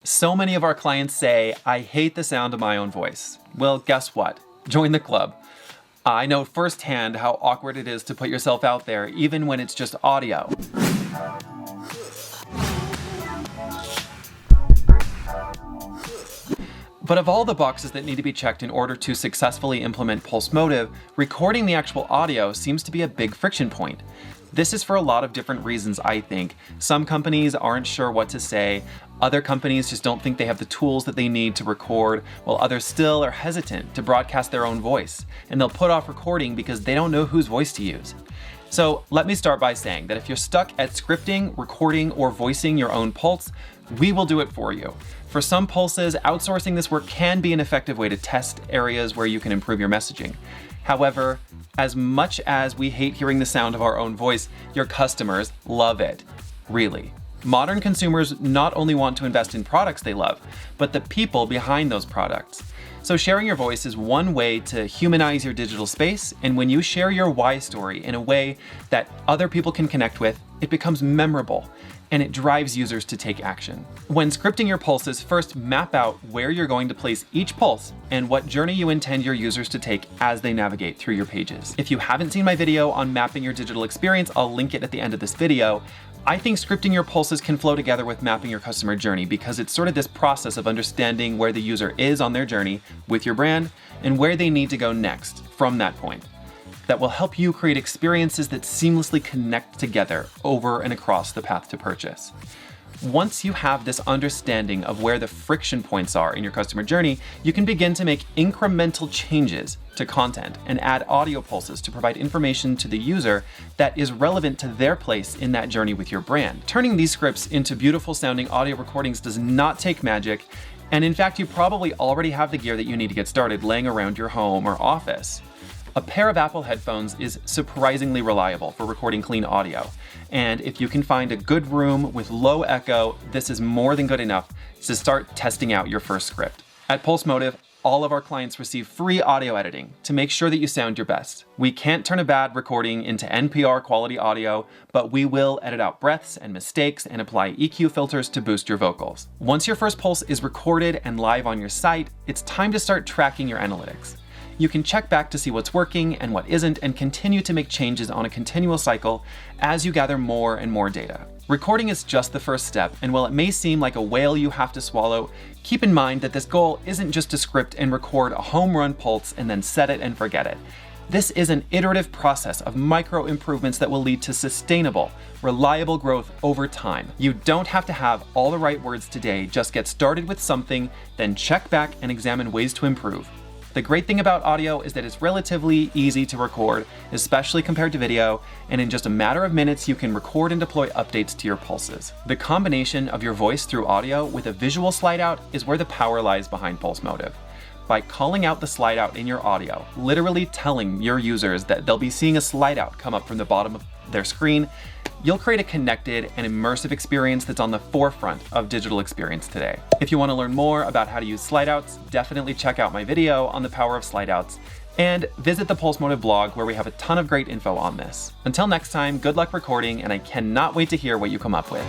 So many of our clients say, I hate the sound of my own voice. Well, guess what? Join the club. I know firsthand how awkward it is to put yourself out there, even when it's just audio. But of all the boxes that need to be checked in order to successfully implement Pulse Motive, recording the actual audio seems to be a big friction point. This is for a lot of different reasons, I think. Some companies aren't sure what to say, other companies just don't think they have the tools that they need to record, while others still are hesitant to broadcast their own voice, and they'll put off recording because they don't know whose voice to use. So let me start by saying that if you're stuck at scripting, recording, or voicing your own pulse, we will do it for you. For some pulses, outsourcing this work can be an effective way to test areas where you can improve your messaging. However, as much as we hate hearing the sound of our own voice, your customers love it. Really. Modern consumers not only want to invest in products they love, but the people behind those products. So sharing your voice is one way to humanize your digital space, and when you share your why story in a way that other people can connect with, it becomes memorable, and it drives users to take action. When scripting your pulses, first map out where you're going to place each pulse and what journey you intend your users to take as they navigate through your pages. If you haven't seen my video on mapping your digital experience, I'll link it at the end of this video. I think scripting your pulses can flow together with mapping your customer journey because it's sort of this process of understanding where the user is on their journey with your brand and where they need to go next from that point. That will help you create experiences that seamlessly connect together over and across the path to purchase. Once you have this understanding of where the friction points are in your customer journey, you can begin to make incremental changes to content and add audio pulses to provide information to the user that is relevant to their place in that journey with your brand. Turning these scripts into beautiful sounding audio recordings does not take magic, and in fact, you probably already have the gear that you need to get started laying around your home or office. A pair of Apple headphones is surprisingly reliable for recording clean audio. And if you can find a good room with low echo, this is more than good enough to start testing out your first script. At Pulse Motive, all of our clients receive free audio editing to make sure that you sound your best. We can't turn a bad recording into NPR quality audio, but we will edit out breaths and mistakes and apply EQ filters to boost your vocals. Once your first pulse is recorded and live on your site, it's time to start tracking your analytics. You can check back to see what's working and what isn't and continue to make changes on a continual cycle as you gather more and more data. Recording is just the first step, and while it may seem like a whale you have to swallow, keep in mind that this goal isn't just to script and record a home run pulse and then set it and forget it. This is an iterative process of micro improvements that will lead to sustainable, reliable growth over time. You don't have to have all the right words today, just get started with something, then check back and examine ways to improve. The great thing about audio is that it's relatively easy to record, especially compared to video, and in just a matter of minutes you can record and deploy updates to your pulses. The combination of your voice through audio with a visual slide out is where the power lies behind Pulse Motive. By calling out the slide out in your audio, literally telling your users that they'll be seeing a slide out come up from the bottom of their screen, you'll create a connected and immersive experience that's on the forefront of digital experience today. If you want to learn more about how to use slide outs, definitely check out my video on the power of slide outs and visit the Pulse Motive blog where we have a ton of great info on this. Until next time, good luck recording, and I cannot wait to hear what you come up with.